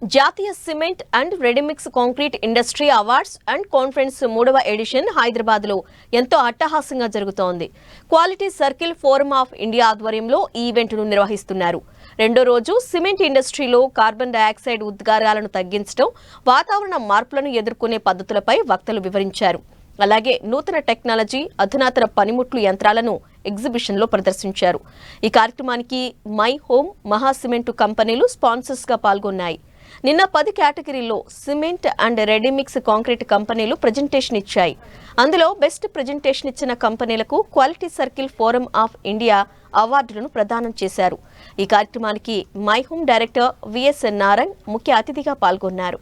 జాతీయ cement and ready mix concrete industry awards and conference 3వ edition హైదరాబాద్లో ఎంతో అట్టహాసంగా జరుగుతోంది. Quality circle forum of India ఆధ్వర్యంలో ఈ ఈవెంట్ను నిర్వహిస్తున్నారు. రెండో రోజు సిమెంట్ ఇండస్ట్రీలో కార్బన్ డయాక్సైడ్ ఉద్గారాలను తగ్గించడం, వాతావరణ మార్పులను ఎదుర్కొనే పద్ధతులపై వక్తలు వివరించారు. అలాగే నూతన టెక్నాలజీ, అధునాతన పనిముట్లు యంత్రాలను ఎగ్జిబిషన్లో ప్రదర్శించారు. ఈ కార్యక్రమానికి మై హోమ్, మహా సిమెంటు కంపెనీలు స్పాన్సర్స్గా పాల్గొన్నాయి. నిన్న 10 కేటగిరీల్లో సిమెంట్ అండ్ రెడీమిక్స్ కాంక్రీట్ కంపెనీలు ప్రజెంటేషన్ ఇచ్చాయి. అందులో బెస్ట్ ప్రజెంటేషన్ ఇచ్చిన కంపెనీలకు quality circle forum of India అవార్డులను ప్రదానం చేశారు. ఈ కార్యక్రమానికి My Home director VS Narayan ముఖ్య అతిథిగా పాల్గొన్నారు.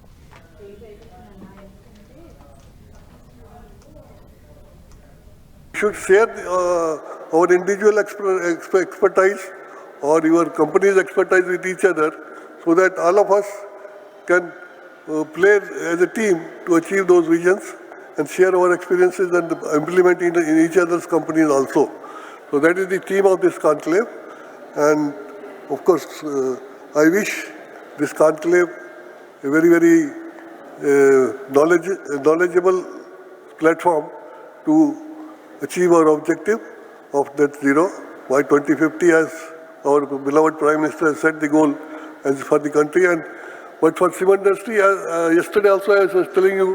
Should share our individual expertise or your company's expertise with each other, so that all of us can play as a team to achieve those visions and share our experiences and implement in each other's companies also. So that is the theme of this conclave, and of course I wish this conclave a very knowledgeable platform to achieve our objective of net zero by 2050, as our beloved Prime Minister has set the goal as for the country. And but for cement industry, yesterday also I was telling you,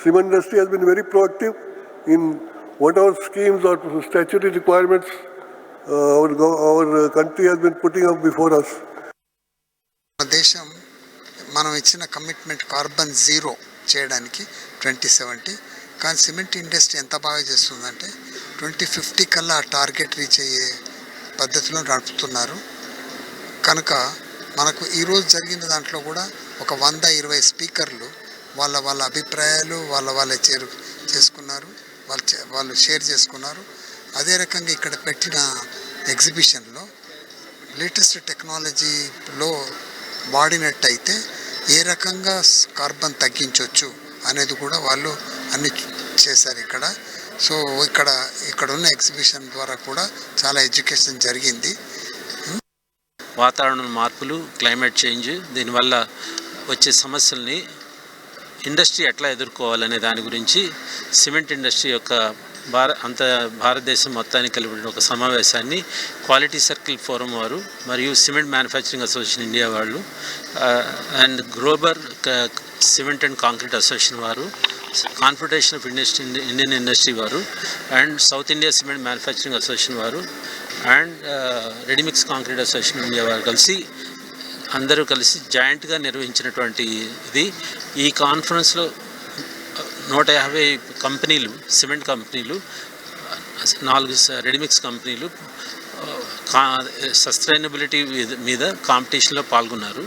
cement industry has been very proactive in whatever schemes or statutory requirements our country has been putting up before us. దేశం మనం ఇచ్చిన commitment carbon zero చేయడానికి 2070, కానీ cement industry ఎంత బాగా చేస్తుందంటే 2050 కల్లా target reach అయ్యే పద్ధతిలో నడుపుతున్నారు. కనుక మనకు ఈరోజు జరిగిన దాంట్లో కూడా ఒక 120 స్పీకర్లు వాళ్ళ అభిప్రాయాలు వాళ్ళ చేసుకున్నారు, వాళ్ళు షేర్ చేసుకున్నారు. అదే రకంగా ఇక్కడ పెట్టిన ఎగ్జిబిషన్లో లేటెస్ట్ టెక్నాలజీలో వాడినట్టయితే ఏ రకంగా కార్బన్ తగ్గించవచ్చు అనేది కూడా వాళ్ళు అన్ని చేశారు ఇక్కడ. సో ఇక్కడ ఉన్న ఎగ్జిబిషన్ ద్వారా కూడా చాలా ఎడ్యుకేషన్ జరిగింది. వాతావరణ మార్పులు, క్లైమేట్ చేంజ్, దీనివల్ల వచ్చే సమస్యల్ని ఇండస్ట్రీ ఎట్లా ఎదుర్కోవాలనే దాని గురించి సిమెంట్ ఇండస్ట్రీ యొక్క భారతదేశం మొత్తానికి కలిపిన ఒక సమావేశాన్ని క్వాలిటీ సర్కిల్ ఫోరం వారు మరియు సిమెంట్ మ్యానుఫ్యాక్చరింగ్ అసోసియేషన్ ఇండియా వాళ్ళు and global cement and concrete association వారు, కాన్ఫెడరేషన్ ఆఫ్ ఇండియన్ ఇండస్ట్రీ వారు and South India cement manufacturing association వారు and ready mix concrete association India వారు అందరూ కలిసి జాయింట్గా నిర్వహించినటువంటి ఇది. ఈ కాన్ఫరెన్స్లో 150 కంపెనీలు, సిమెంట్ కంపెనీలు, 4 రెడీమిక్స్ కంపెనీలు సస్టైనబిలిటీ మీద కాంపిటీషన్లో పాల్గొన్నారు.